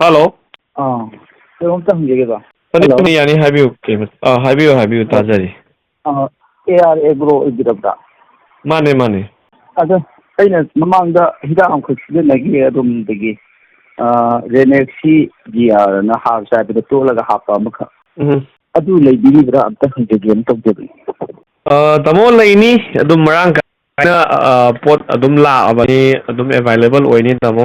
Hello. Don't tell me about. Hello. Have you came? Have you Tajari? AGRO is the Money. Other Mamanga, Hidam could see the Nagi, the Rynaxi-GR and a half side of the toll of the half amaka. I do lady that the game of the Tamo Laini, Adum Ranka, Port Adumla, Adum available or any Tamo.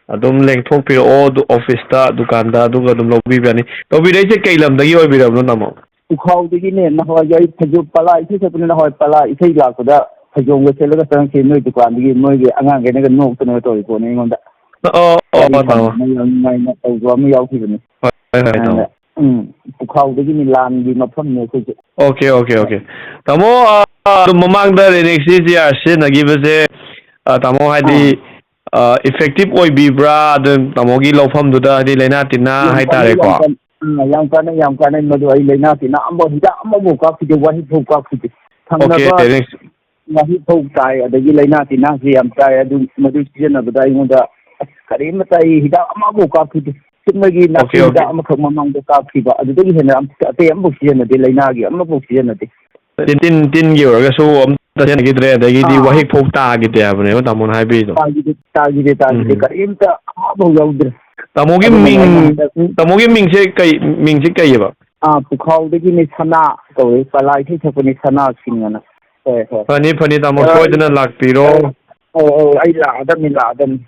Adum leng thong piro o du office ta dukan da du adum lobby bani to bi dei che kailam da gi oi biram no namo ukhaw de gi ne na ho yai phaju pala isi se pun na ho pala isi la ko da phajong ge sel ga sang ki noi dukan gi noi ge angang ge ne ga nok to to ko ne ngon da tamo mai na to go mi yaw ki ni tamo ukhaw de gi ni lan gi ma pham ne ko okay tamo mamang da Rynaxi-GR se na gi bese tamo hadi effective oi bibra adum tamogi lofam duda di lena tina hai tare ko yang kana madu ai lena tina ambo hida ambo ka fi de wahi pho ka fi de okay wahi pho tai adagi lena tina si am tai adu madu sijana badai ngoda kari matai hida ambo ka fi de simagi na hida am kham mamang ka fi ba adagi hena am te ambo sijana de lena gi ambo sijana de tin gi ora so Tanya gitu ya, dari di wahik pokta gitu ya, bener, tamu hai bi itu. Tagi karim ta apa jauh. Tamugi ming sih kayak apa? Pukau degi ni sana, tahu, palai itu seperti sana sini mana. Pani tamu soal jenis lak piro. Ai ladan.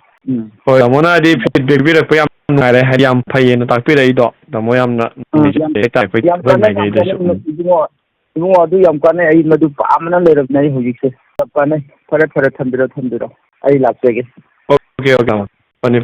Tamu na di feedback bi rekam ngai hari yang payen tak pira itu, tamu yang na ni tak pira ngai itu. Ibu adu yang kane ai madu pamana lerap nai hujik se kane fare thambiro ai lakse ge okay pani